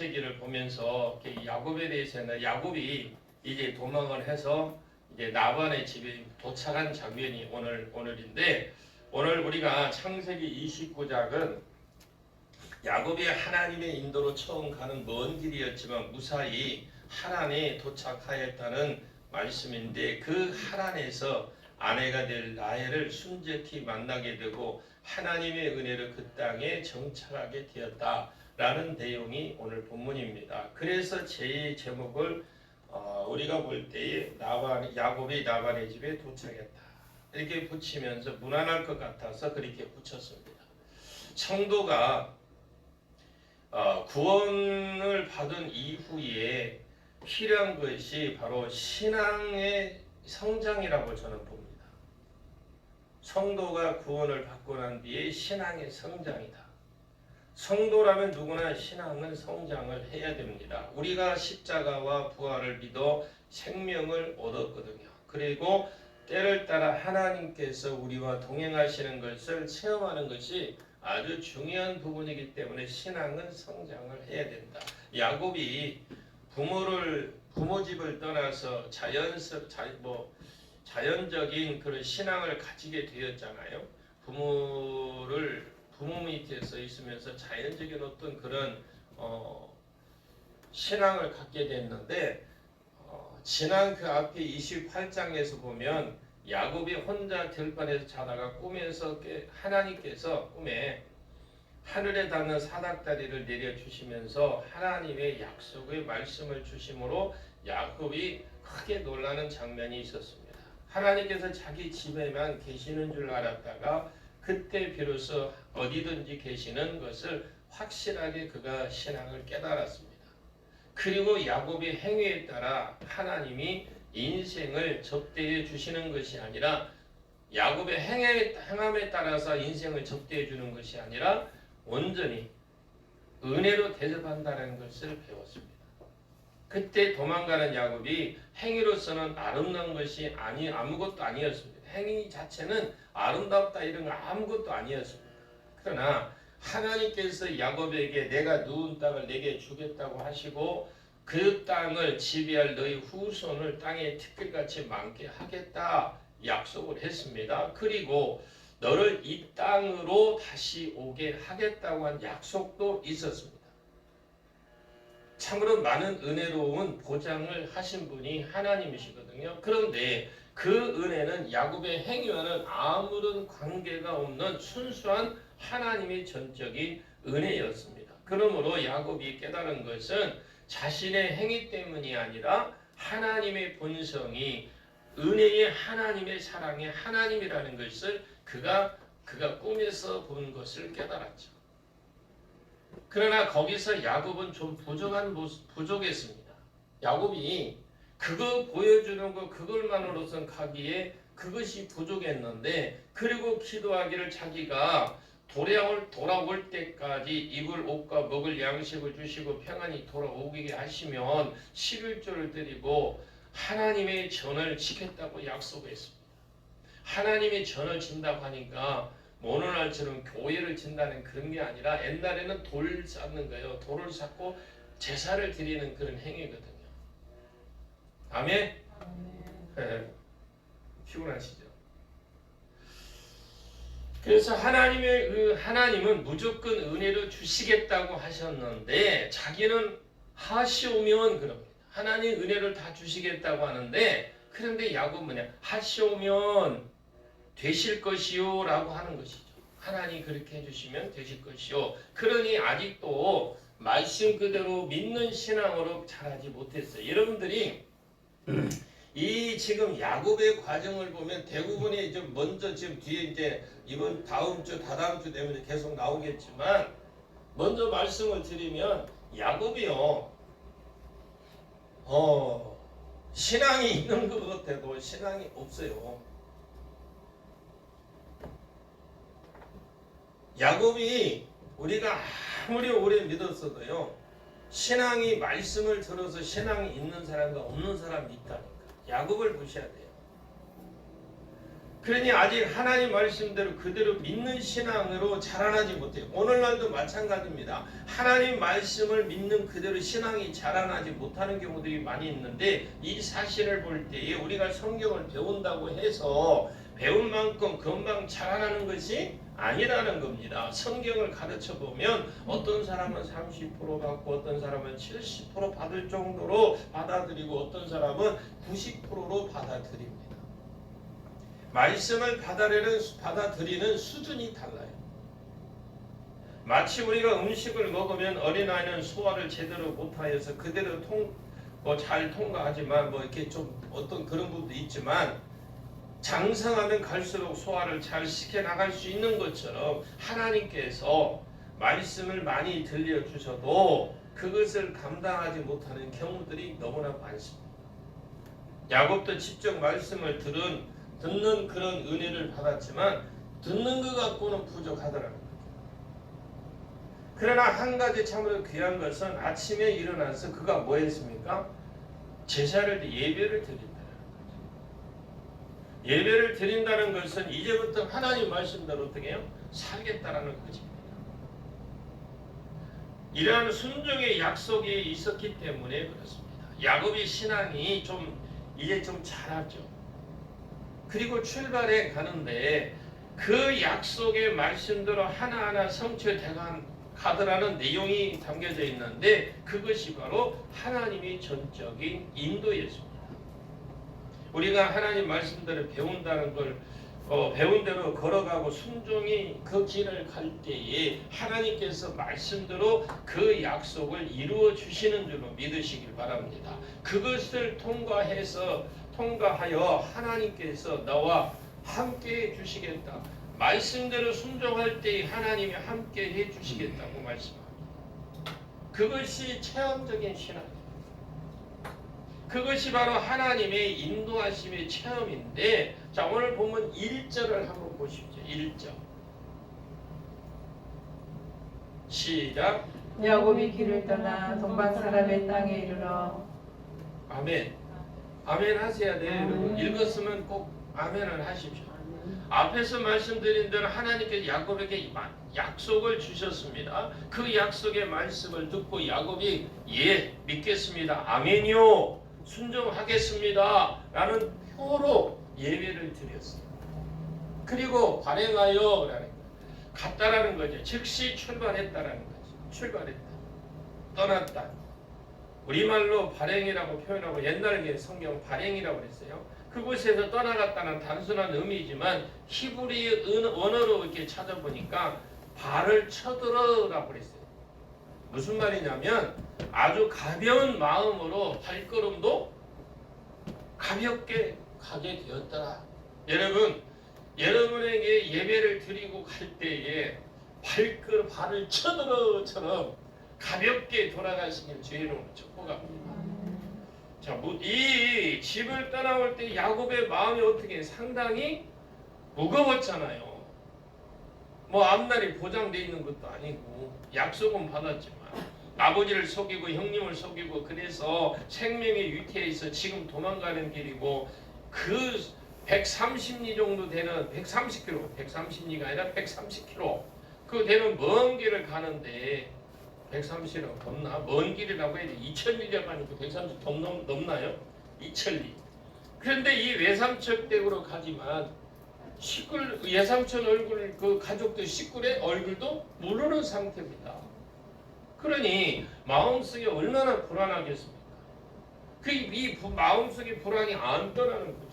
창세기를 보면서 야곱에 대해서는 야곱이 이제 도망을 해서 이제 라반의 집에 도착한 장면이 오늘인데, 오늘 우리가 창세기 29장은 야곱이 하나님의 인도로 처음 가는 먼 길이었지만 무사히 하란에 도착하였다는 말씀인데, 그 하란에서 아내가 될 라헬을 순재히 만나게 되고 하나님의 은혜로 그 땅에 정착하게 되었다라는 내용이 오늘 본문입니다. 그래서 제 제목을 우리가 볼 때에 야곱이 라반의 집에 도착했다 이렇게 붙이면서 무난할 것 같아서 그렇게 붙였습니다. 성도가 구원을 받은 이후에 필요한 것이 바로 신앙의 성장이라고 저는 봅니다. 성도가 구원을 받고 난 뒤에 신앙의 성장이다. 성도라면 누구나 신앙은 성장을 해야 됩니다. 우리가 십자가와 부활을 믿어 생명을 얻었거든요. 그리고 때를 따라 하나님께서 우리와 동행하시는 것을 체험하는 것이 아주 중요한 부분이기 때문에 신앙은 성장을 해야 된다. 야곱이 부모 집을 떠나서 자연적인 그런 신앙을 가지게 되었잖아요. 부모 밑에서 있으면서 자연적인 어떤 그런 신앙을 갖게 됐는데, 지난 그 앞에 28장에서 보면 야곱이 혼자 들판에서 자다가 꿈에서 하나님께서 꿈에 하늘에 닿는 사닥다리를 내려주시면서 하나님의 약속의 말씀을 주심으로 야곱이 크게 놀라는 장면이 있었습니다. 하나님께서 자기 집에만 계시는 줄 알았다가 그때 비로소 어디든지 계시는 것을 확실하게 그가 신앙을 깨달았습니다. 그리고 야곱의 행위에 따라 하나님이 인생을 접대해 주시는 것이 아니라, 야곱의 행함에 따라서 인생을 접대해 주는 것이 아니라 온전히 은혜로 대접한다는 것을 배웠습니다. 그때 도망가는 야곱이 행위로서는 아름다운 것이 아무것도 아니었습니다. 행위 자체는 아름답다 이런 거 아무것도 아니었습니다. 그러나 하나님께서 야곱에게 내가 누운 땅을 내게 주겠다고 하시고 그 땅을 지배할 너희 후손을 땅에 티끌같이 많게 하겠다 약속을 했습니다. 그리고 너를 이 땅으로 다시 오게 하겠다고 한 약속도 있었습니다. 참으로 많은 은혜로운 보장을 하신 분이 하나님이시거든요. 그런데 그 은혜는 야곱의 행위와는 아무런 관계가 없는 순수한 하나님의 전적인 은혜였습니다. 그러므로 야곱이 깨달은 것은 자신의 행위 때문이 아니라 하나님의 본성이 은혜의 하나님의 사랑의 하나님이라는 것을 그가 꿈에서 본 것을 깨달았죠. 그러나 거기서 야곱은 좀 부족했습니다. 야곱이 그거 보여주는 거 그걸만으로선 가기에 그것이 부족했는데, 그리고 기도하기를 자기가 돌아올 때까지 입을 옷과 먹을 양식을 주시고 평안히 돌아오게 하시면 11조를 드리고 하나님의 전을 지켰다고 약속했습니다. 하나님의 전을 진다고 하니까 오늘날처럼 교회를 진다는 그런 게 아니라 옛날에는 돌 쌓는 거예요. 돌을 쌓고 제사를 드리는 그런 행위거든요. 아멘? 피곤하시죠? 그래서 하나님은 무조건 은혜를 주시겠다고 하셨는데, 자기는 하시오면 그럽니다. 하나님 은혜를 다 주시겠다고 하는데, 그런데 야곱은 뭐냐? 하시오면 되실 것이요 라고 하는 것이죠. 하나님 그렇게 해주시면 되실 것이요. 그러니 아직도 말씀 그대로 믿는 신앙으로 자라지 못했어요. 여러분들이 이 지금 야곱의 과정을 보면 대부분이 좀 먼저 지금 뒤에 이제 이번 다음 주 다다음 주 되면 계속 나오겠지만, 먼저 말씀을 드리면 야곱이요 신앙이 있는 것 같아도 신앙이 없어요. 야곱이 우리가 아무리 오래 믿었어도요, 신앙이 말씀을 들어서 신앙이 있는 사람과 없는 사람이 있다니까. 야곱을 보셔야 돼요. 그러니 아직 하나님 말씀대로 그대로 믿는 신앙으로 자라나지 못해요. 오늘날도 마찬가지입니다. 하나님 말씀을 믿는 그대로 신앙이 자라나지 못하는 경우들이 많이 있는데 이 사실을 볼 때에 우리가 성경을 배운다고 해서 배운 만큼 금방 자라나는 것이 아니라는 겁니다. 성경을 가르쳐 보면 어떤 사람은 30% 받고 어떤 사람은 70% 받을 정도로 받아들이고 어떤 사람은 90%로 받아들입니다. 말씀을 받아들이는 수준이 달라요. 마치 우리가 음식을 먹으면 어린아이는 소화를 제대로 못하여서 그대로 잘 통과하지만 이렇게 좀 어떤 그런 부분도 있지만 장성하면 갈수록 소화를 잘 시켜나갈 수 있는 것처럼 하나님께서 말씀을 많이 들려주셔도 그것을 감당하지 못하는 경우들이 너무나 많습니다. 야곱도 직접 말씀을 듣는 그런 은혜를 받았지만 듣는 것 갖고는 부족하더라는 거죠. 그러나 한 가지 참으로 귀한 것은 아침에 일어나서 그가 뭐 했습니까? 제사를 예배를 드린다는 거죠. 예배를 드린다는 것은 이제부터 하나님 말씀대로 어떻게 해요? 살겠다라는 것입니다. 이러한 순종의 약속이 있었기 때문에 그렇습니다. 야곱의 신앙이 이제 좀 자랐죠. 그리고 출발해 가는데 그 약속의 말씀대로 하나하나 성취돼 가더라는 내용이 담겨져 있는데 그것이 바로 하나님의 전적인 인도였습니다. 우리가 하나님 말씀대로 배운다는 걸 배운 대로 걸어가고 순종이 그 길을 갈 때에 하나님께서 말씀대로 그 약속을 이루어 주시는 줄로 믿으시길 바랍니다. 그것을 통과하여 하나님께서 너와 함께 해 주시겠다. 말씀대로 순종할 때 하나님이 함께 해 주시겠다고 말씀합니다. 그것이 체험적인 신앙입니다. 그것이 바로 하나님의 인도하심의 체험인데 자 오늘 보면 1절을 한번 보십시오. 1절 시작. 야곱이 길을 떠나 동방 사람의 땅에 이르러. 아멘. 아멘 하셔야 돼요. 여러분. 읽었으면 꼭 아멘을 하십시오. 앞에서 말씀드린 대로 하나님께서 야곱에게 약속을 주셨습니다. 그 약속의 말씀을 듣고 야곱이 예 믿겠습니다. 아멘이요. 순종하겠습니다. 라는 표로 예배를 드렸어요. 그리고 발행하여 갔다라는 거죠. 즉시 출발했다라는 거죠. 출발했다. 떠났다. 우리말로 발행이라고 표현하고 옛날에 성경 발행이라고 그랬어요. 그곳에서 떠나갔다는 단순한 의미이지만 히브리 언어로 이렇게 찾아보니까 발을 쳐들어라고 그랬어요. 무슨 말이냐면 아주 가벼운 마음으로 발걸음도 가볍게 가게 되었더라. 여러분에게 예배를 드리고 갈 때에 발을 쳐들어처럼 가볍게 돌아가시길 주의 이름으로 축복합니다. 자, 이 집을 떠나올 때 야곱의 마음이 어떻게 상당히 무거웠잖아요. 앞날이 보장되어 있는 것도 아니고 약속은 받았지만 아버지를 속이고 형님을 속이고 그래서 생명의 위태에 있어 지금 도망가는 길이고 그 130리 정도 되는 130km 130리가 아니라 130km 그 되는 먼 길을 가는데 130은 넘나? 먼 길이라고 해야 돼. 2000리라고 하니까 130 넘나요? 2000리. 그런데 이 외삼촌댁으로 가지만 외삼촌 얼굴 그 가족들 식구의 얼굴도 모르는 상태입니다. 그러니 마음속에 얼마나 불안하겠습니까? 이 마음속의 불안이 안 떠나는 거죠.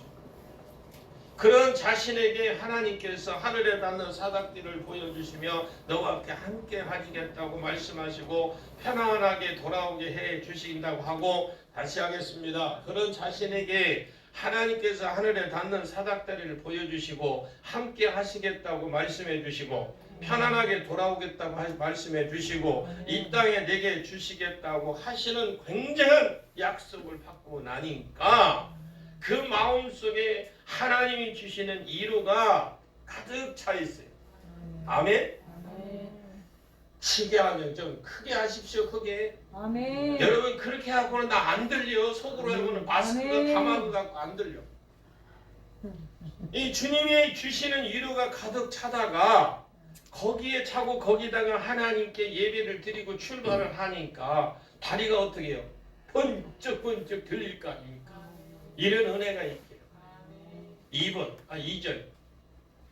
그런 자신에게 하나님께서 하늘에 닿는 사닥들을 보여주시며 너와 함께 하시겠다고 말씀하시고 편안하게 돌아오게 해 주신다고 하고 다시 하겠습니다. 그런 자신에게 하나님께서 하늘에 닿는 사닥다리를 보여주시고 함께 하시겠다고 말씀해 주시고 편안하게 돌아오겠다고 말씀해 주시고 이 땅에 내게 주시겠다고 하시는 굉장한 약속을 받고 나니까 그 마음속에 하나님이 주시는 이루가 가득 차 있어요. 아멘? 크게 하면 좀 크게 하십시오. 크게. 아멘. 여러분 그렇게 하고는 나 안 들려. 속으로 하고는 마스크가 감하고 갖고 안 들려. 이 주님이 주시는 위로가 가득 차다가 거기에 차고 거기다가 하나님께 예배를 드리고 출발을 하니까 다리가 어떻게 해요? 번쩍번쩍 들릴 거 아닙니까? 이런 은혜가 있게요. 2절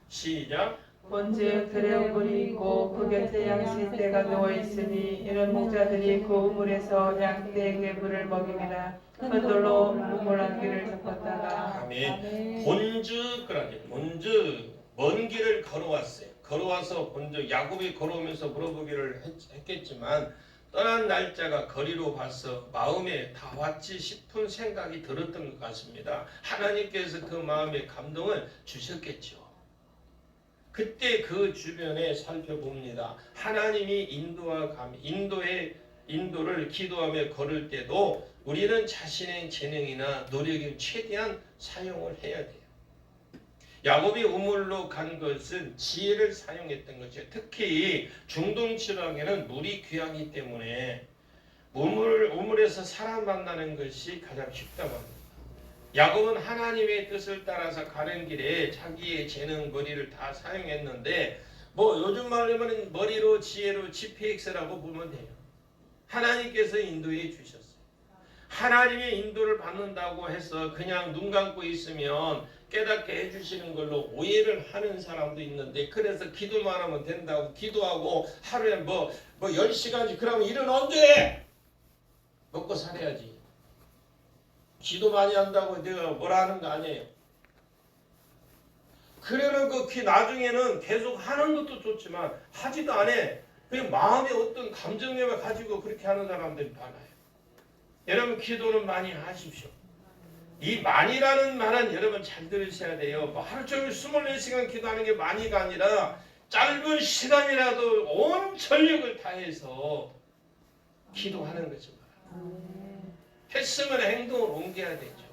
시작. 본즉 들에 물이 있고 그 곁에 양식대가 누워있으니 이런 목자들이 그 우물에서 양떼에게 물을 먹이니라. 큰 돌로 우물 한 길을 덮었다가 아멘. 본즉 그러니 본즉 먼 길을 걸어왔어요. 걸어와서 본즉 야곱이 걸어오면서 물어보기를 했겠지만 떠난 날짜가 거리로 봐서 마음에 다 왔지 싶은 생각이 들었던 것 같습니다. 하나님께서 그 마음에 감동을 주셨겠죠. 그때 그 주변에 살펴봅니다. 하나님이 인도를 기도하며 걸을 때도 우리는 자신의 재능이나 노력을 최대한 사용을 해야 돼요. 야곱이 우물로 간 것은 지혜를 사용했던 거죠. 특히 중동 지방에는 물이 귀하기 때문에 우물에서 사람 만나는 것이 가장 쉽다고 합니다. 야곱은 하나님의 뜻을 따라서 가는 길에 자기의 재능, 머리를 다 사용했는데 요즘 말로 하면 머리로 지혜로 GPX라고 보면 돼요. 하나님께서 인도해 주셨어요. 하나님의 인도를 받는다고 해서 그냥 눈 감고 있으면 깨닫게 해주시는 걸로 오해를 하는 사람도 있는데 그래서 기도만 하면 된다고 기도하고 하루에 10시간씩 그러면 일은 언제 해? 먹고 살아야지. 기도 많이 한다고 내가 뭐라 하는 거 아니에요. 그래놓고 나중에는 계속 하는 것도 좋지만 하지도 않아. 그냥 마음에 어떤 감정력을 가지고 그렇게 하는 사람들이 많아요. 여러분 기도는 많이 하십시오. 이 많이라는 말은 여러분 잘 들으셔야 돼요. 하루 종일 24시간 기도하는 게 많이가 아니라 짧은 시간이라도 온 전력을 다해서 기도하는 거죠. 했으면 행동을 옮겨야 되죠.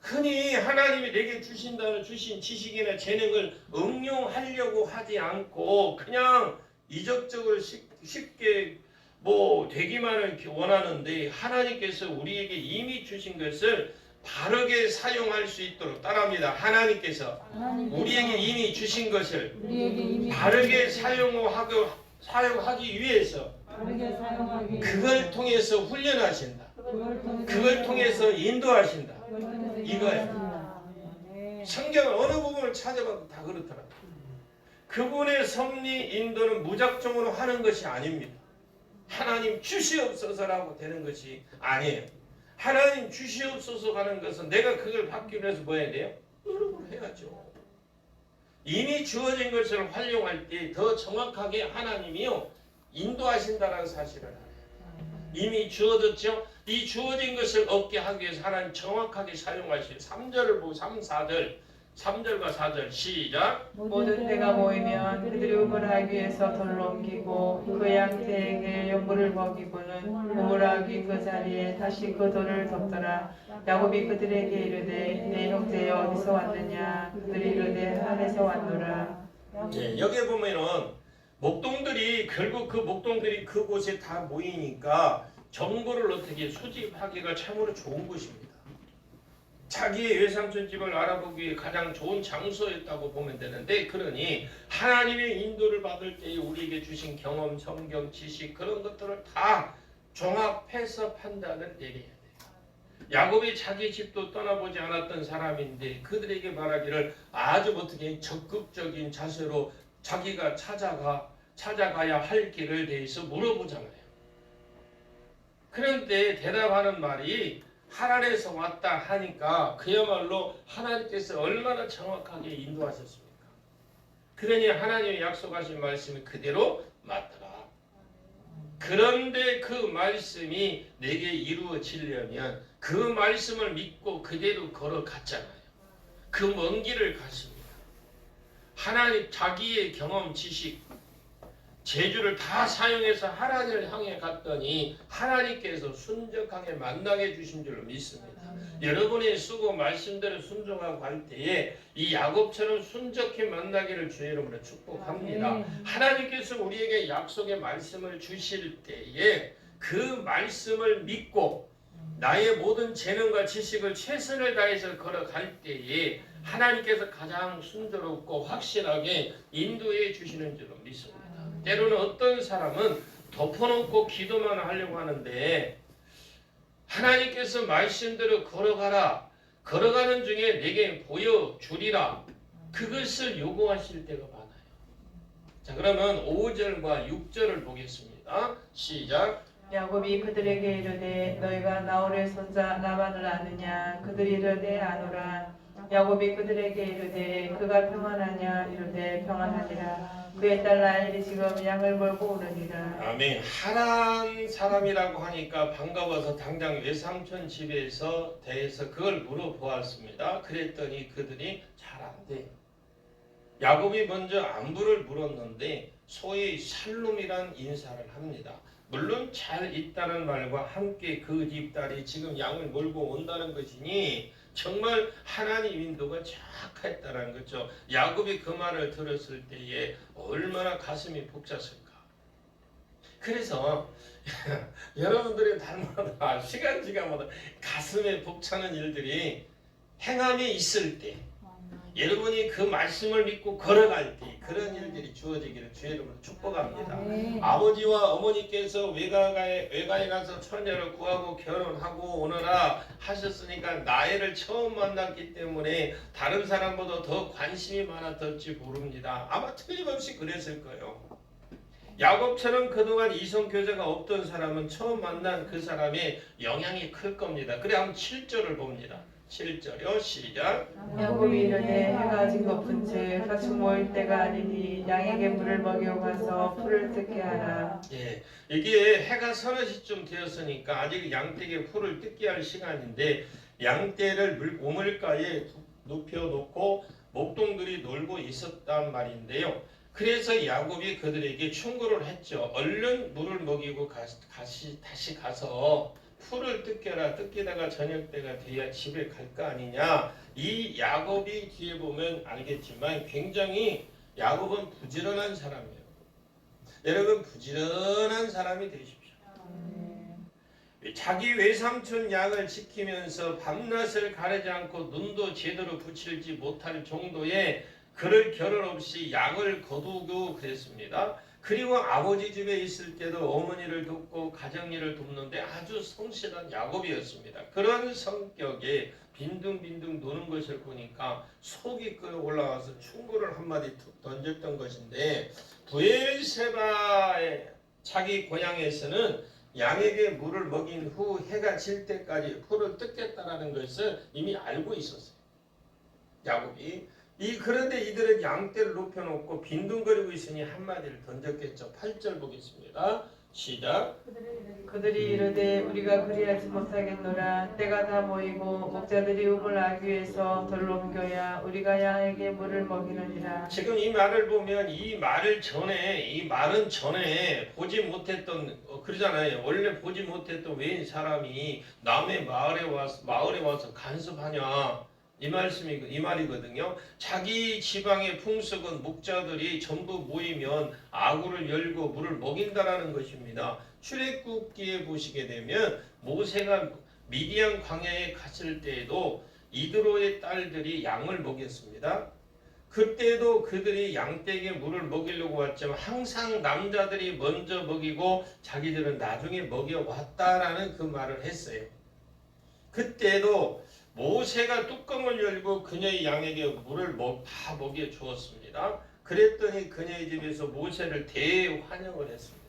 흔히 하나님이 내게 주신 지식이나 재능을 응용하려고 하지 않고 그냥 이적적으로 쉽게 되기만을 원하는데 하나님께서 우리에게 이미 주신 것을 바르게 사용할 수 있도록 따라합니다. 하나님께서 우리에게 이미 주신 것을 바르게 사용하기 위해서 그걸 통해서 훈련하신다. 그걸 통해서 인도하신다. 이거예요. 성경을 어느 부분을 찾아봐도 다 그렇더라고요. 그분의 섭리 인도는 무작정으로 하는 것이 아닙니다. 하나님 주시옵소서라고 되는 것이 아니에요. 하나님 주시옵소서 하는 것은 내가 그걸 받기 위해서 뭐 해야 돼요? 노력을 해야죠. 이미 주어진 것을 활용할 때 더 정확하게 하나님이요 인도하신다는 사실을 알아요. 이미 주어졌죠. 이 주어진 것을 얻게 하기 위해서 하나님 정확하게 사용하시고 3절을 보고 3절과 4절 시작. 모든 때가 모이면 그들이 우물하기 위해서 돌을 옮기고 그 양떼에게 물을 먹이고는 우물하기 그 자리에 다시 그 돌을 덮더라. 야곱이 그들에게 이르되 내 형제여 어디서 왔느냐. 그들이 이르되 하늘에서 왔노라. 여기에 보면은 목동들이 결국 그 목동들이 그곳에 다 모이니까 정보를 어떻게 수집하기가 참으로 좋은 것입니다. 자기의 외삼촌 집을 알아보기 위해 가장 좋은 장소였다고 보면 되는데 그러니 하나님의 인도를 받을 때 우리에게 주신 경험, 성경, 지식 그런 것들을 다 종합해서 판단을 내려야 돼요. 야곱이 자기 집도 떠나보지 않았던 사람인데 그들에게 말하기를 아주 어떻게 적극적인 자세로 자기가 찾아가야 할 길을 대해서 물어보잖아요. 그런데 대답하는 말이 하나님에서 왔다 하니까 그야말로 하나님께서 얼마나 정확하게 인도하셨습니까? 그러니 하나님의 약속하신 말씀이 그대로 맞더라. 그런데 그 말씀이 내게 이루어지려면 그 말씀을 믿고 그대로 걸어갔잖아요. 그 먼 길을 갔습니다. 하나님 자기의 경험, 지식, 재주를 다 사용해서 하나님을 향해 갔더니 하나님께서 순적하게 만나게 주신 줄로 믿습니다. 여러분이 쓰고 말씀대로 순종하고 갈 때에 이 야곱처럼 순적히 만나기를 주의 이름으로 축복합니다. 하나님께서 우리에게 약속의 말씀을 주실 때에 그 말씀을 믿고 나의 모든 재능과 지식을 최선을 다해서 걸어갈 때에 하나님께서 가장 순조롭고 확실하게 인도해 주시는 줄로 믿습니다. 때로는 어떤 사람은 덮어놓고 기도만 하려고 하는데 하나님께서 말씀대로 걸어가라. 걸어가는 중에 내게 보여주리라. 그것을 요구하실 때가 많아요. 자, 그러면 5절과 6절을 보겠습니다. 시작. 야곱이 그들에게 이르되 너희가 나홀의 손자 라반을 아느냐? 그들이 이르되 아노라. 야곱이 그들에게 이르되 그가 평안하냐? 이르되 평안하니라. 그의 딸 라헬이 지금 양을 몰고 오느니라. 아멘. 하란 사람이라고 하니까 반가워서 당장 외삼촌 집에서 대해서 그걸 물어보았습니다. 그랬더니 그들이 잘 안 돼. 야곱이 먼저 안부를 물었는데 소위 샬롬이란 인사를 합니다. 물론 잘 있다는 말과 함께 그 집 딸이 지금 양을 몰고 온다는 것이니 정말 하나님 인도가 착했다는 거죠. 야곱이 그 말을 들었을 때에 얼마나 가슴이 벅찼을까. 그래서 여러분들의 날마다 시간마다 가슴에 벅차는 일들이 행함이 있을 때 여러분이 그 말씀을 믿고 걸어갈 때 그런 일들이 주어지기를 주의 이름으로 축복합니다. 아버지와 어머니께서 외가에 가서 처녀를 구하고 결혼하고 오너라 하셨으니까 나이를 처음 만났기 때문에 다른 사람보다 더 관심이 많았을지 모릅니다. 아마 틀림없이 그랬을 거예요. 야곱처럼 그동안 이성교제가 없던 사람은 처음 만난 그 사람의 영향이 클 겁니다. 그래 한번 7절을 봅니다. 7절이요. 시작. 야곱이 이르되 해가 아직 높은 즉 가축 모일 때가 아니니 양에게 물을 먹여 가서 풀을 뜯게 하라. 예, 이게 해가 서너 시쯤 되었으니까 아직 양떼에게 풀을 뜯게 할 시간인데 양떼를 우물가에 눕혀놓고 목동들이 놀고 있었단 말인데요. 그래서 야곱이 그들에게 충고를 했죠. 얼른 물을 먹이고 다시 가서 풀을 뜯겨라. 뜯기다가 저녁 때가 돼야 집에 갈 거 아니냐. 이 야곱이 뒤에 보면 알겠지만 굉장히 야곱은 부지런한 사람이에요. 여러분 부지런한 사람이 되십시오. 자기 외삼촌 양을 지키면서 밤낮을 가리지 않고 눈도 제대로 붙이지 못할 정도의 그럴 겨를 없이 양을 거두고 그랬습니다. 그리고 아버지 집에 있을 때도 어머니를 돕고 가정일을 돕는데 아주 성실한 야곱이었습니다. 그런 성격에 빈둥빈둥 노는 것을 보니까 속이 끓어올라와서 충고를 한마디 툭 던졌던 것인데 브엘세바의 자기 고향에서는 양에게 물을 먹인 후 해가 질 때까지 풀을 뜯겠다라는 것을 이미 알고 있었어요. 야곱이. 그런데 이들은 양떼를 높여놓고 빈둥거리고 있으니 한마디를 던졌겠죠. 8절 보겠습니다. 시작. 그들이 이르되 우리가 그리하지 못하겠노라. 때가 다 모이고 목자들이 우물 아귀에서 덜로 옮겨야 우리가 양에게 물을 먹이느니라. 지금 이 말을 보면 이 말은 전에 보지 못했던 그러잖아요. 원래 보지 못했던 외인 사람이 남의 마을에 와서 간섭하냐. 이 말이거든요. 자기 지방의 풍속은 목자들이 전부 모이면 아구를 열고 물을 먹인다라는 것입니다. 출애굽기에 보시게 되면 모세가 미디안 광야에 갔을 때에도 이드로의 딸들이 양을 먹였습니다. 그때도 그들이 양떼에게 물을 먹이려고 왔지만 항상 남자들이 먼저 먹이고 자기들은 나중에 먹여왔다라는 그 말을 했어요. 그때도 모세가 뚜껑을 열고 그녀의 양에게 물을 다 먹여 주었습니다. 그랬더니 그녀의 집에서 모세를 대환영을 했습니다.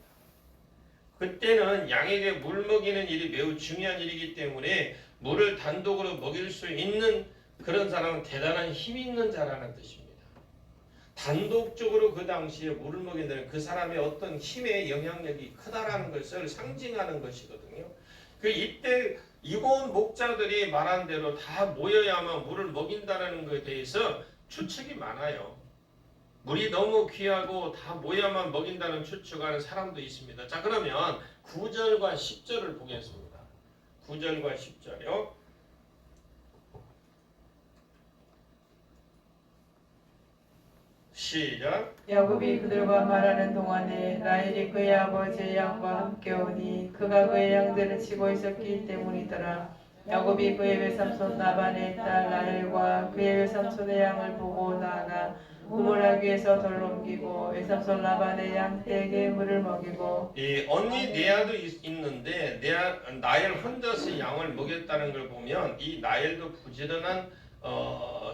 그때는 양에게 물 먹이는 일이 매우 중요한 일이기 때문에 물을 단독으로 먹일 수 있는 그런 사람은 대단한 힘 있는 자라는 뜻입니다. 단독적으로 그 당시에 물을 먹인다는 그 사람의 어떤 힘의 영향력이 크다라는 것을 상징하는 것이거든요. 이때 이곳 목자들이 말한 대로 다 모여야만 물을 먹인다는 것에 대해서 추측이 많아요. 물이 너무 귀하고 다 모여야만 먹인다는 추측하는 사람도 있습니다. 자, 그러면 9절과 10절을 보겠습니다. 9절과 10절이요. 시작. 야곱이 그들과 말하는 동안에 라헬이 그의 아버지의 양과 함께 오니 그가 그의 양들을 치고 있었기 때문이더라. 야곱이 그의 외삼손 라반의 딸 라헬과 그의 외삼손의 양을 보고 나아가 우물하기 위해서 돌을 옮기고 외삼손 라반의 양 떼에게 물을 먹이고 이 언니 레아도 있는데 나엘 혼자서 양을 먹였다는 걸 보면 이 나엘도 부지런한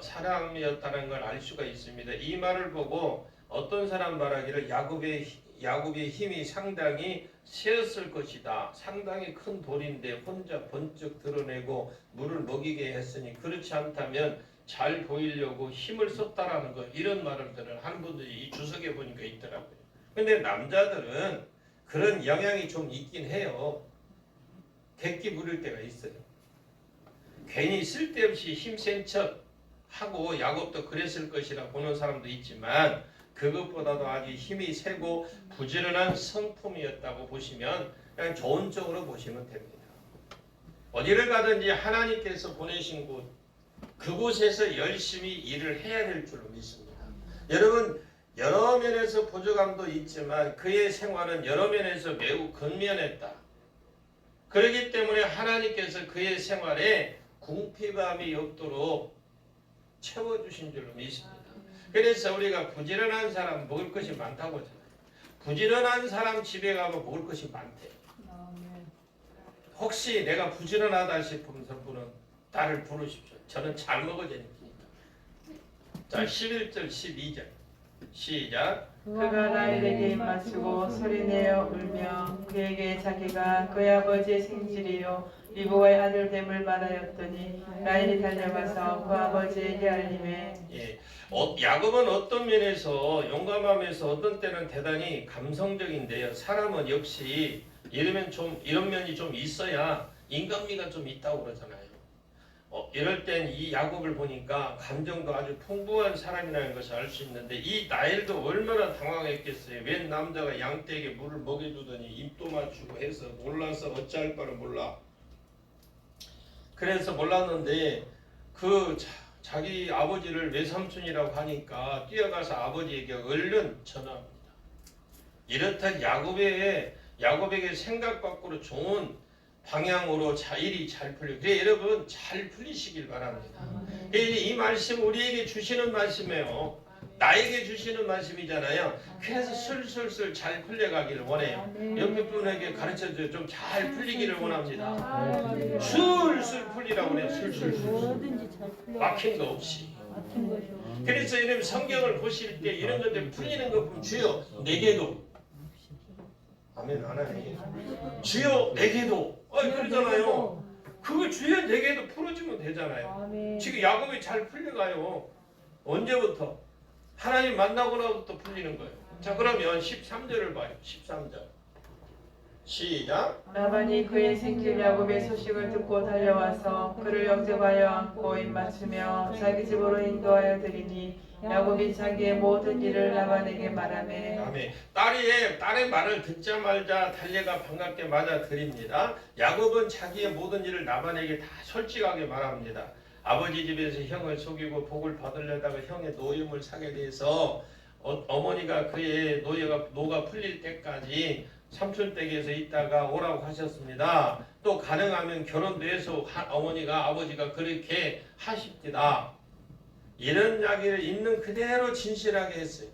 사람이었다는 걸 알 수가 있습니다. 이 말을 보고 어떤 사람 말하기를 야곱의 힘이 상당히 세었을 것이다. 상당히 큰 돌인데 혼자 번쩍 드러내고 물을 먹이게 했으니 그렇지 않다면 잘 보이려고 힘을 썼다라는 거, 이런 말을 하는 분들이 이 주석에 보니까 있더라고요. 근데 남자들은 그런 영향이 좀 있긴 해요. 객기 부릴 때가 있어요. 괜히 쓸데없이 힘센 척 하고 야곱도 그랬을 것이라 보는 사람도 있지만 그것보다도 아주 힘이 세고 부지런한 성품이었다고 보시면 그냥 좋은 쪽으로 보시면 됩니다. 어디를 가든지 하나님께서 보내신 곳, 그곳에서 열심히 일을 해야 될 줄로 믿습니다. 여러분, 여러 면에서 부족함도 있지만 그의 생활은 여러 면에서 매우 근면했다. 그렇기 때문에 하나님께서 그의 생활에 궁핍함이 없도록 채워주신 줄로 믿습니다. 그래서 우리가 부지런한 사람 먹을 것이 많다고 하잖아요. 부지런한 사람 집에 가면 먹을 것이 많대. 혹시 내가 부지런하다 싶으면 분은 나를 부르십시오. 저는 잘 먹어야 되니까. 자, 11절 12절 시작. 그가 라헬에게 입맞추고 소리내어 울며 그에게 자기가 그의 아버지의 생질이요 리브가의 아들 됨을 말하였더니 라헬이 달려가서 그 아버지에게 알림해. 예, 야곱은 어떤 면에서 용감하면서 어떤 때는 대단히 감성적인데요. 사람은 역시 이런 면이 좀 있어야 인간미가 좀 있다고 그러잖아요. 이럴 땐 이 야곱을 보니까 감정도 아주 풍부한 사람이라는 것을 알 수 있는데 이 나엘도 얼마나 당황했겠어요. 웬 남자가 양떼에게 물을 먹여주더니 입도 맞추고 해서 몰라서 어찌할 바를 몰라. 그래서 몰랐는데 자기 아버지를 외삼촌이라고 하니까 뛰어가서 아버지에게 얼른 전화합니다. 이렇듯 야곱에게 생각 밖으로 좋은 방향으로 일이 잘 풀려. 그래 여러분 잘 풀리시길 바랍니다. 이 말씀 우리에게 주시는 말씀이에요. 나에게 주시는 말씀이잖아요. 그래서 술술술 잘 풀려가기를 원해요. 옆에 분에게 가르쳐줘요. 좀 잘 풀리기를 원합니다. 술술 풀리라고 그래요. 술술술. 막힌 거 없이. 그래서 이런 성경을 보실 때 이런 것들 풀리는 거 보면 주여 내게도 아멘 안 하네. 주여 내게도 그러잖아요. 그거 주여 내게도 풀어주면 되잖아요. 지금 야곱이 잘 풀려가요. 언제부터? 하나님 만나고나부터 풀리는 거예요. 자 그러면 13절을 봐요. 13절 시작. 라반이 그의 생질 야곱의 소식을 듣고 달려와서 그를 영접하여 안고 입맞추며 자기 집으로 인도하여 드리니 야곱이 자기의 모든 일을 라반에게 말하매. 아멘. 딸의 말을 듣자마자 달려가 반갑게 맞아드립니다. 야곱은 자기의 모든 일을 라반에게 다 솔직하게 말합니다. 아버지 집에서 형을 속이고 복을 받으려다가 형의 노임을 사게 돼서 어머니가 그의 노가 풀릴 때까지 삼촌 댁에서 있다가 오라고 하셨습니다. 또 가능하면 결혼도 해서 어머니가 아버지가 그렇게 하십니다. 이런 이야기를 있는 그대로 진실하게 했어요.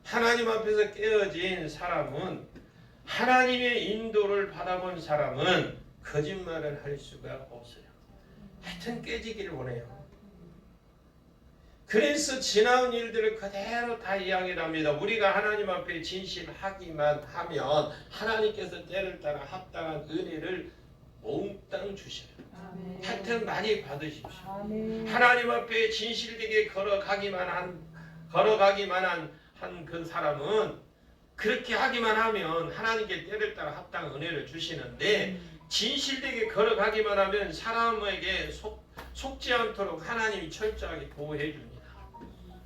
하나님 앞에서 깨어진 사람은 하나님의 인도를 받아본 사람은 거짓말을 할 수가 없어요. 하여튼 깨지기를 원해요. 그래서 지나온 일들을 그대로 다 이야기를 합니다. 우리가 하나님 앞에 진실하기만 하면 하나님께서 때를 따라 합당한 은혜를 몽땅 주셔요. 하여튼 많이 받으십시오. 하나님 앞에 진실되게 걸어가기만 한 그 사람은 그렇게 하기만 하면 하나님께 때를 따라 합당한 은혜를 주시는데 진실되게 걸어가기만 하면 사람에게 속지 않도록 하나님이 철저하게 보호해 줍니다.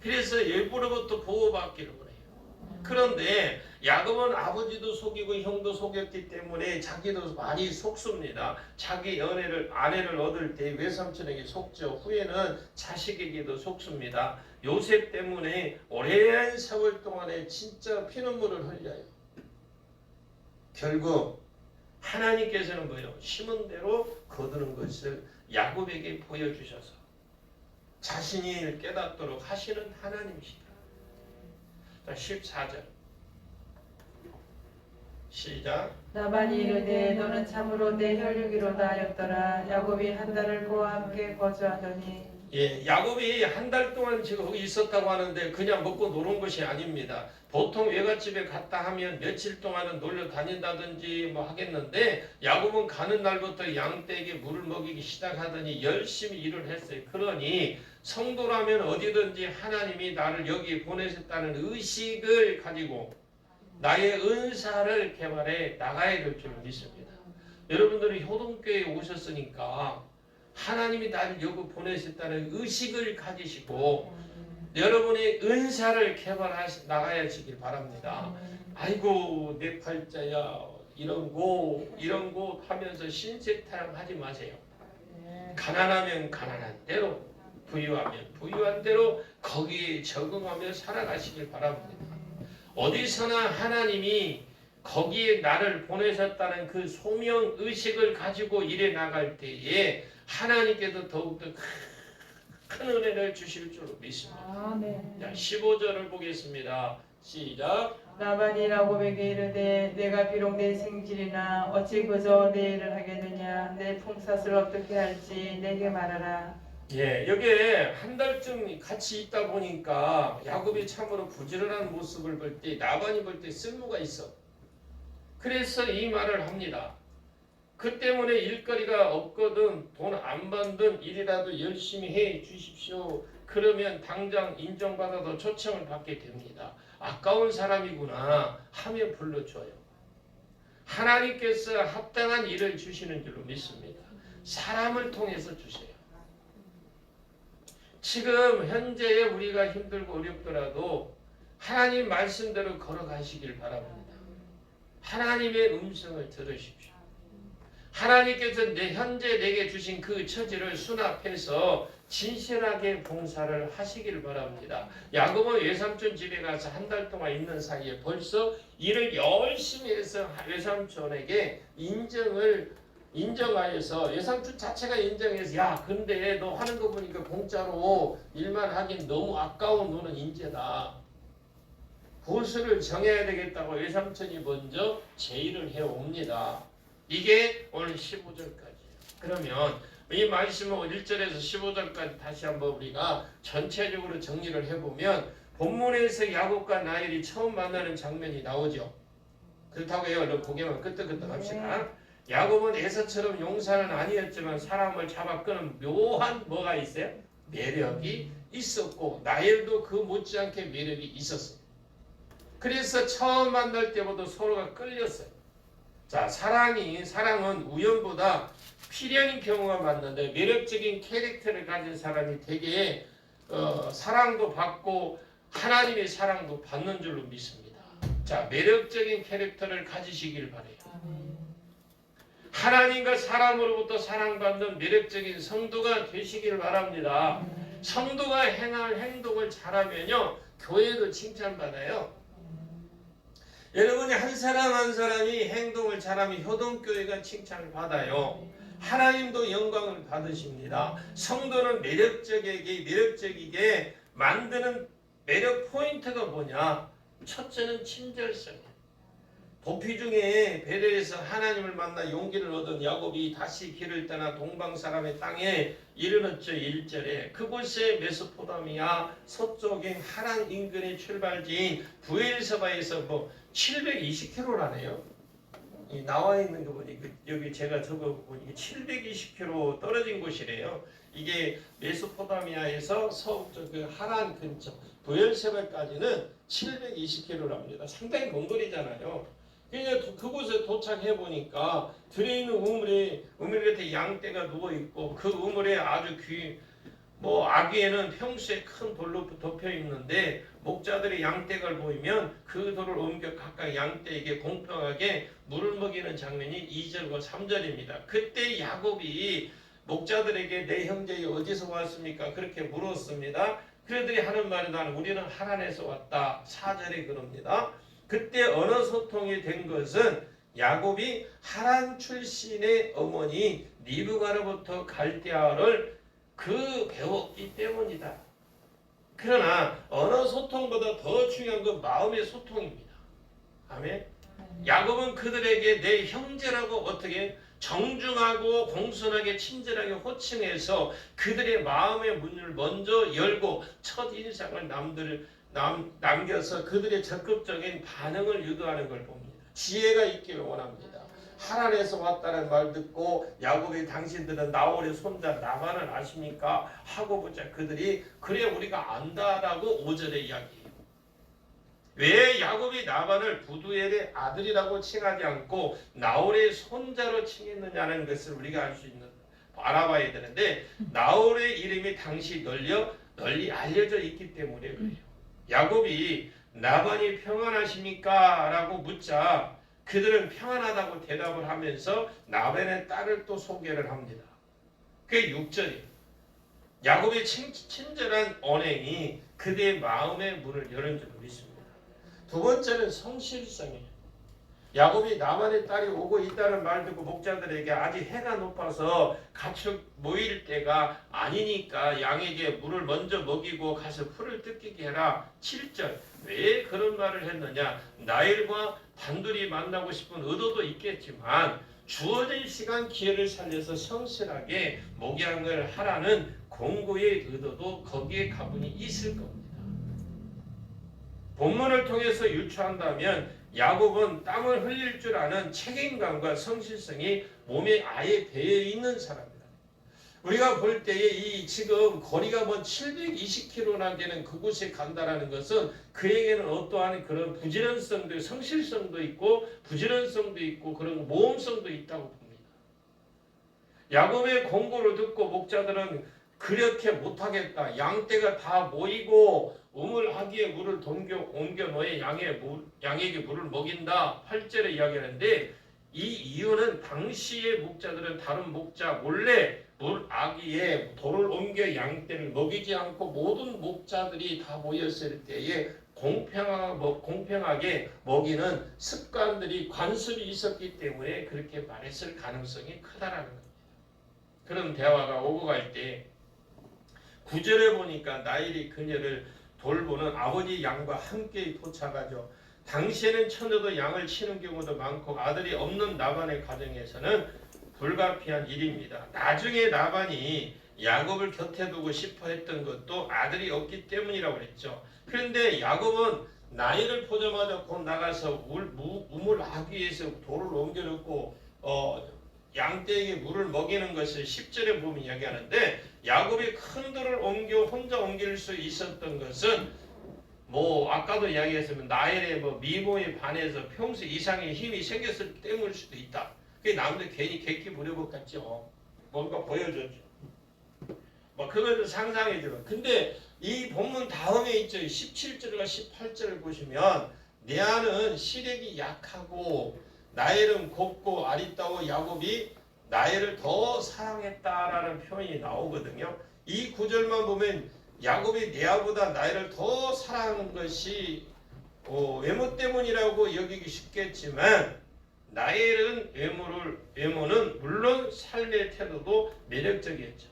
그래서 예부로부터 보호받기를 원해요. 그런데 야곱은 아버지도 속이고 형도 속였기 때문에 자기도 많이 속습니다. 자기 아내를 얻을 때 외삼촌에게 속죠. 후에는 자식에게도 속습니다. 요셉 때문에 오랜 세월 동안에 진짜 피눈물을 흘려요. 결국 하나님께서는 뭐예요? 심은 대로 거두는 것을 야곱에게 보여주셔서 자신이 깨닫도록 하시는 하나님이시다. 자, 14절 시작. 라반이 이르되 너는 참으로 내 혈육이로다 하였더라. 야곱이 한 달을 그와 함께 거주하더니 예, 야곱이 한 달 동안 지금 거기 있었다고 하는데 그냥 먹고 노는 것이 아닙니다. 보통 외갓집에 갔다 하면 며칠 동안은 놀러 다닌다든지 뭐 하겠는데 야곱은 가는 날부터 양떼에게 물을 먹이기 시작하더니 열심히 일을 했어요. 그러니 성도라면 어디든지 하나님이 나를 여기 보내셨다는 의식을 가지고 나의 은사를 개발해 나가야 될 줄 믿습니다. 여러분들은 효동교회에 오셨으니까 하나님이 나를 여기 보내셨다는 의식을 가지시고 여러분의 은사를 개발해 나가야시길 바랍니다. 아이고 내 팔자야 이런 곳 하면서 신세타령 하지 마세요. 가난하면 가난한 대로 부유하면 부유한 대로 거기에 적응하며 살아가시길 바랍니다. 어디서나 하나님이 거기에 나를 보내셨다는 그 소명의식을 가지고 일해 나갈 때에 하나님께서 더욱더 큰 은혜를 주실 줄 믿습니다. 자, 15절을 보겠습니다. 시작. 라반이 야곱에게 이르되 내가 비록 내 생질이나 어찌 그저 내 일을 하겠느냐. 내 품삯을 어떻게 할지 내게 말하라. 예, 여기에 한 달쯤 같이 있다 보니까 야곱이 참으로 부지런한 모습을 볼 때 라반이 볼 때 쓸모가 있어. 그래서 이 말을 합니다. 그 때문에 일거리가 없거든 돈 안 받는 일이라도 열심히 해 주십시오. 그러면 당장 인정받아도 초청을 받게 됩니다. 아까운 사람이구나 하며 불러줘요. 하나님께서 합당한 일을 주시는 줄로 믿습니다. 사람을 통해서 주세요. 지금 현재에 우리가 힘들고 어렵더라도 하나님 말씀대로 걸어가시길 바랍니다. 하나님의 음성을 들으십시오. 하나님께서 현재 내게 주신 그 처지를 수납해서 진실하게 봉사를 하시기를 바랍니다. 야곱은 외삼촌 집에 가서 한 달 동안 있는 사이에 벌써 일을 열심히 해서 외삼촌에게 인정하여서 외삼촌 자체가 인정해서 야 근데 너 하는 거 보니까 공짜로 일만 하긴 너무 아까운 너는 인재다. 보수를 정해야 되겠다고 외삼촌이 먼저 제의를 해옵니다. 이게 오늘 15절까지예요. 그러면 이 말씀은 1절에서 15절까지 다시 한번 우리가 전체적으로 정리를 해보면 본문에서 야곱과 라헬이 처음 만나는 장면이 나오죠. 그렇다고 해요. 여러분 보기만 끄떡끄떡 합시다. 야곱은 에서처럼 용사는 아니었지만 사람을 잡아 끄는 묘한 뭐가 있어요? 매력이 있었고 라헬도 그 못지않게 매력이 있었어요. 그래서 처음 만날 때부터 서로가 끌렸어요. 자, 사랑은 우연보다 필연인 경우가 많는데 매력적인 캐릭터를 가진 사람이 되게 사랑도 받고 하나님의 사랑도 받는 줄로 믿습니다. 자, 매력적인 캐릭터를 가지시길 바래요. 하나님과 사람으로부터 사랑받는 매력적인 성도가 되시길 바랍니다. 성도가 행할 행동을 잘하면요 교회도 칭찬받아요. 여러분이 한 사람 한 사람이 행동을 잘하면 효동교회가 칭찬을 받아요. 하나님도 영광을 받으십니다. 성도는 매력적이게 만드는 매력 포인트가 뭐냐? 첫째는 친절성이에요. 도피 중에 베레에서 하나님을 만나 용기를 얻은 야곱이 다시 길을 떠나 동방 사람의 땅에 이르렀죠. 1절에 그곳에 메소포타미아 서쪽인 하란 인근의 출발지인 부엘세바에서 720km라네요. 나와 있는 거 보니 여기 제가 적어 보니 720km 떨어진 곳이래요. 이게 메소포타미아에서 서북쪽 그 하란 근처 부엘세바까지는 720km랍니다. 상당히 먼 거리잖아요. 그곳에 도착해 보니까 들에 있는 우물 곁에 양떼가 누워 있고 그 우물에 아주 뭐 아기에는 평소에 큰 돌로 덮여 있는데 목자들이 양떼를 보이면 그 돌을 옮겨 각각 양떼에게 공평하게 물을 먹이는 장면이 2절과 3절입니다. 그때 야곱이 목자들에게 내 형제가 어디서 왔습니까? 그렇게 물었습니다. 그들이 하는 말이 나는 우리는 하란에서 왔다. 4절에 그럽니다. 그때 언어 소통이 된 것은 야곱이 하란 출신의 어머니 리브가로부터 갈대아를 배웠기 때문이다. 그러나 언어 소통보다 더 중요한 건 마음의 소통입니다. 아멘. 야곱은 그들에게 내 형제라고 어떻게 정중하고 공손하게 친절하게 호칭해서 그들의 마음의 문을 먼저 열고 첫 인상을 남겨서 그들의 적극적인 반응을 유도하는 걸 봅니다. 지혜가 있기를 원합니다. 하란에서 왔다는 말 듣고 야곱이 당신들은 나홀의 손자 라반을 아십니까? 하고 보자 그들이 그래 우리가 안다라고 5절에 이야기해요. 왜 야곱이 라반을 부두엘의 아들이라고 칭하지 않고 나홀의 손자로 칭했느냐는 것을 우리가 알 수 있는 알아봐야 되는데 나홀의 이름이 당시 널리 알려져 있기 때문에 그래요. 야곱이 라반이 평안하십니까? 라고 묻자 그들은 평안하다고 대답을 하면서 라반의 딸을 또 소개를 합니다. 그게 6절이에요. 야곱의 친절한 언행이 그들의 마음의 문을 열은 줄 믿습니다. 두 번째는 성실성이에요. 야곱이 라반의 딸이 오고 있다는 말 듣고 목자들에게 아직 해가 높아서 가축 모일 때가 아니니까 양에게 물을 먼저 먹이고 가서 풀을 뜯기게 해라. 7절. 왜 그런 말을 했느냐? 나일과 단둘이 만나고 싶은 의도도 있겠지만 주어진 시간 기회를 살려서 성실하게 목양을 하라는 공고의 의도도 거기에 가분이 있을 겁니다. 본문을 통해서 유추한다면 야곱은 땀을 흘릴 줄 아는 책임감과 성실성이 몸에 아예 배어 있는 사람이다. 우리가 볼 때에 이 지금 거리가 뭐 720km나 되는 그곳에 간다라는 것은 그에게는 어떠한 그런 부지런성도 성실성도 있고 부지런성도 있고 그런 모험성도 있다고 봅니다. 야곱의 공고를 듣고 목자들은 그렇게 못하겠다. 양떼가 다 모이고 우물하기에 물을 옮겨 놓아 양에게 물을 먹인다. 8절에 이야기하는데 이 이유는 당시의 목자들은 다른 목자 몰래 물아기에 돌을 옮겨 양떼를 먹이지 않고 모든 목자들이 다 모였을 때에 공평하게 먹이는 습관들이 관습이 있었기 때문에 그렇게 말했을 가능성이 크다라는 겁니다. 그런 대화가 오고 갈 때 9절에 보니까 나일이 그녀를 돌보는 아버지 양과 함께 도착하죠. 당시에는 처녀도 양을 치는 경우도 많고 아들이 없는 라반의 가정에서는 불가피한 일입니다. 나중에 라반이 야곱을 곁에 두고 싶어 했던 것도 아들이 없기 때문이라고 그랬죠. 그런데 야곱은 나일을 보자마자 곧 나가서 우물 아귀에서 돌을 옮겨놓고 양떼에게 물을 먹이는 것을 10절에 보면 이야기하는데 야곱이 큰 돌을 혼자 옮길 수 있었던 것은 뭐 아까도 이야기했으면 나일의 미모에 반해서 평소 이상의 힘이 생겼을 때문일 수도 있다. 그게 남들 괜히 객기 부려볼 같죠. 뭔가 보여줬죠. 그걸 상상해줘요. 근데 이 본문 다음에 있죠. 17절과 18절을 보시면 레아는 시력이 약하고 나엘은 곱고 아리따워 야곱이 나엘을 더 사랑했다라는 표현이 나오거든요. 이 구절만 보면 야곱이 레아보다 나엘을 더 사랑하는 것이 외모 때문이라고 여기기 쉽겠지만 나엘은 외모는 물론 삶의 태도도 매력적이었죠.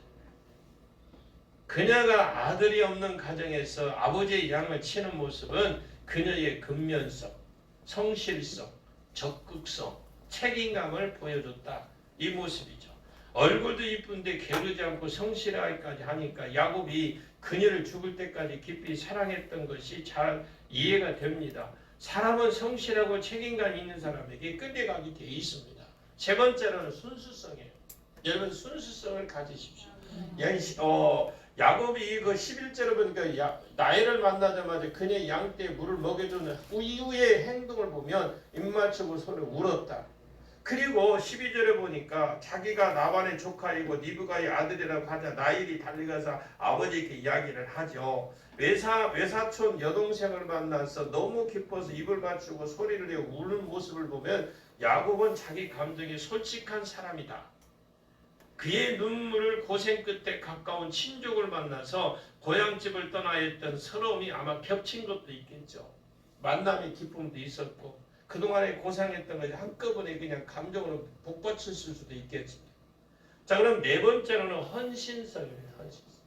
그녀가 아들이 없는 가정에서 아버지의 양을 치는 모습은 그녀의 근면성, 성실성, 적극성, 책임감을 보여줬다. 이 모습이죠. 얼굴도 이쁜데 게으르지 않고 성실하기까지 하니까 야곱이 그녀를 죽을 때까지 깊이 사랑했던 것이 잘 이해가 됩니다. 사람은 성실하고 책임감 있는 사람에게 끌려가게 돼 있습니다. 세 번째로는 순수성이에요. 여러분 순수성을 가지십시오. 야곱이 그 11절에 보니까 나엘을 만나자마자 그녀의 양떼에 물을 먹여주는 이후의 행동을 보면 입 맞추고 손에 울었다. 그리고 12절에 보니까 자기가 나반의 조카이고 리브가의 아들이라고 하자 라헬이 달려가서 아버지에게 이야기를 하죠. 외사촌 여동생을 만나서 너무 기뻐서 입을 맞추고 소리를 내고 우는 모습을 보면 야곱은 자기 감정이 솔직한 사람이다. 그의 눈물을 고생 끝에 가까운 친족을 만나서 고향집을 떠나야 했던 서러움이 아마 겹친 것도 있겠죠. 만남의 기쁨도 있었고 그동안에 고생했던 것이 한꺼번에 그냥 감정으로 복받쳤을 수도 있겠습니다. 자, 그럼 네 번째로는 헌신성입니다. 헌신성.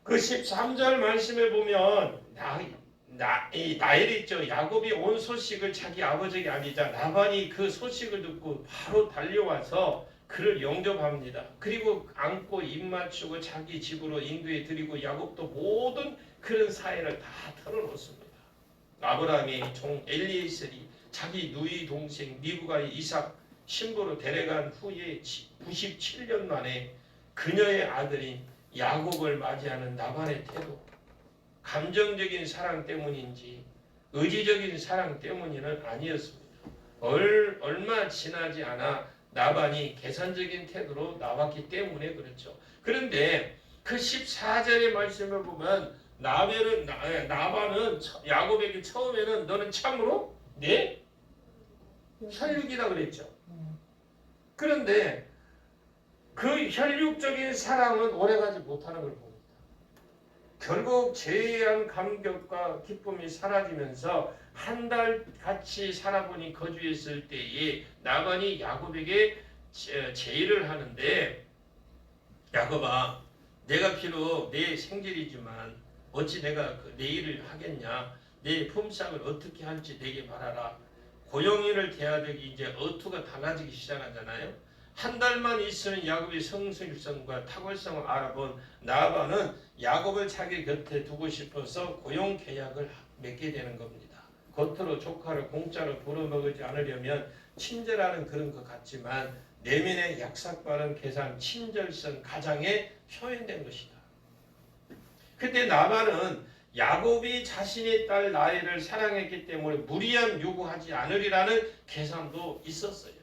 그 13절 말씀에 보면 나엘이 있죠. 야곱이 온 소식을 자기 아버지에게 알리자 라반이 그 소식을 듣고 바로 달려와서 그를 영접합니다. 그리고 안고 입 맞추고 자기 집으로 인도해 드리고 야곱도 모든 그런 사회를 다 털어놓습니다. 아브라함의 종 엘리에셀이 자기 누이 동생 리브가의 이삭 신부로 데려간 후에 97년 만에 그녀의 아들인 야곱을 맞이하는 나반의 태도, 감정적인 사랑 때문인지 의지적인 사랑 때문이는 아니었습니다. 얼마 지나지 않아 나반이 계산적인 태도로 나왔기 때문에 그렇죠. 그런데 그 14절의 말씀을 보면 나반은 야곱에게 처음에는 너는 참으로 내 혈육이다 그랬죠. 그런데 그 혈육적인 사랑은 오래가지 못하는 걸 봅니다. 결국 제한 감격과 기쁨이 사라지면서 한 달 같이 살아보니 거주했을 때에 나반이 야곱에게 제의를 하는데 야곱아 내가 비록 내 생질이지만 어찌 내가 내 일을 하겠냐 내 품삯을 어떻게 할지 내게 말하라. 고용인을 대하듯이 이제 어투가 달라지기 시작하잖아요. 한 달만 있으면 야곱의 성실성과 탁월성을 알아본 나반은 야곱을 자기 곁에 두고 싶어서 고용 계약을 맺게 되는 겁니다. 겉으로 조카를 공짜로 벌어먹지 않으려면 친절하는 그런 것 같지만 내면의 약삭빠른 계산, 친절성, 가장에 표현된 것이다. 그때 나반은 야곱이 자신의 딸 라헬을 사랑했기 때문에 무리한 요구하지 않으리라는 계산도 있었어요.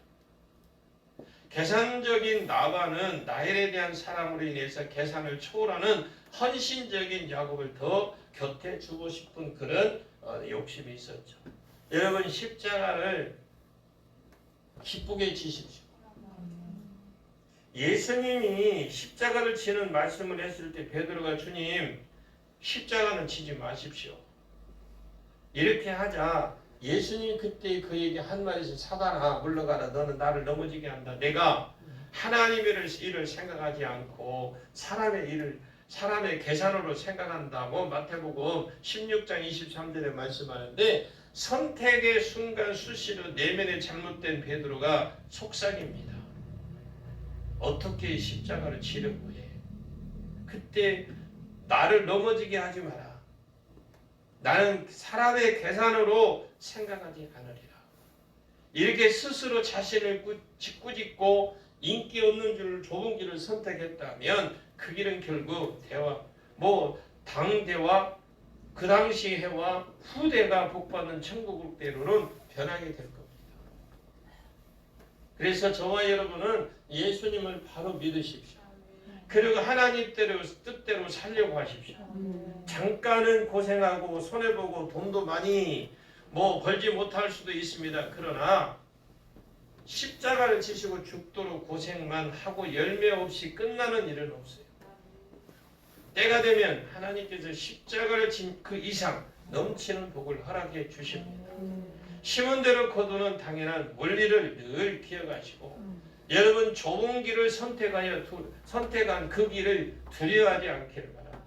계산적인 나반은 라헬에 대한 사랑으로 인해서 계산을 초월하는 헌신적인 야곱을 더 곁에 주고 싶은 그런 욕심이 있었죠. 여러분 십자가를 기쁘게 지십시오. 예수님이 십자가를 지는 말씀을 했을 때 베드로가 주님 십자가는 지지 마십시오. 이렇게 하자 예수님 그때 그에게 한 말에서 사단아 물러가라 너는 나를 넘어지게 한다. 내가 하나님의 일을 생각하지 않고 사람의 계산으로 생각한다고 마태복음 16장 23절에 말씀하는데 선택의 순간 수시로 내면에 잘못된 베드로가 속삭입니다. 어떻게 십자가를 지려고 해. 그때 나를 넘어지게 하지 마라. 나는 사람의 계산으로 생각하지 않으리라. 이렇게 스스로 자신을 짓고 인기 없는 줄 좁은 길을 선택했다면 그 길은 결국 당대와 그 당시 해와 후대가 복받는 천국대로는 변하게 될 겁니다. 그래서 저와 여러분은 예수님을 바로 믿으십시오. 그리고 하나님 뜻대로 살려고 하십시오. 잠깐은 고생하고 손해보고 돈도 많이 벌지 못할 수도 있습니다. 그러나 십자가를 지시고 죽도록 고생만 하고 열매 없이 끝나는 일은 없어요. 때가 되면 하나님께서 십자가를 진 그 이상 넘치는 복을 허락해 주십니다. 심은 대로 거두는 당연한 원리를 늘 기억하시고 여러분 좁은 길을 선택한 그 길을 두려워하지 않기를 바랍니다.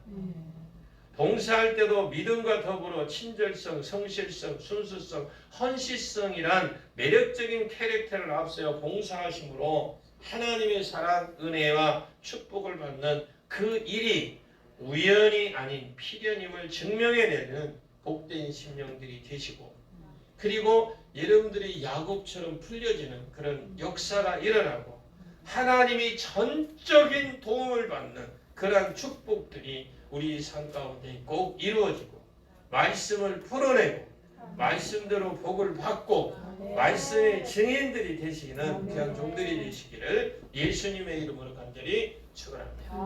봉사할 때도 믿음과 더불어 친절성, 성실성, 순수성, 헌신성이란 매력적인 캐릭터를 앞세워 봉사하심으로 하나님의 사랑, 은혜와 축복을 받는 그 일이 우연이 아닌 필연임을 증명해내는 복된 심령들이 되시고 그리고 여러분들이 야곱처럼 풀려지는 그런 역사가 일어나고 하나님이 전적인 도움을 받는 그러한 축복들이 우리 삶 가운데 꼭 이루어지고 말씀을 풀어내고 말씀대로 복을 받고 말씀의 증인들이 되시는 귀한 종들이 되시기를 예수님의 이름으로 간절히 축원합니다.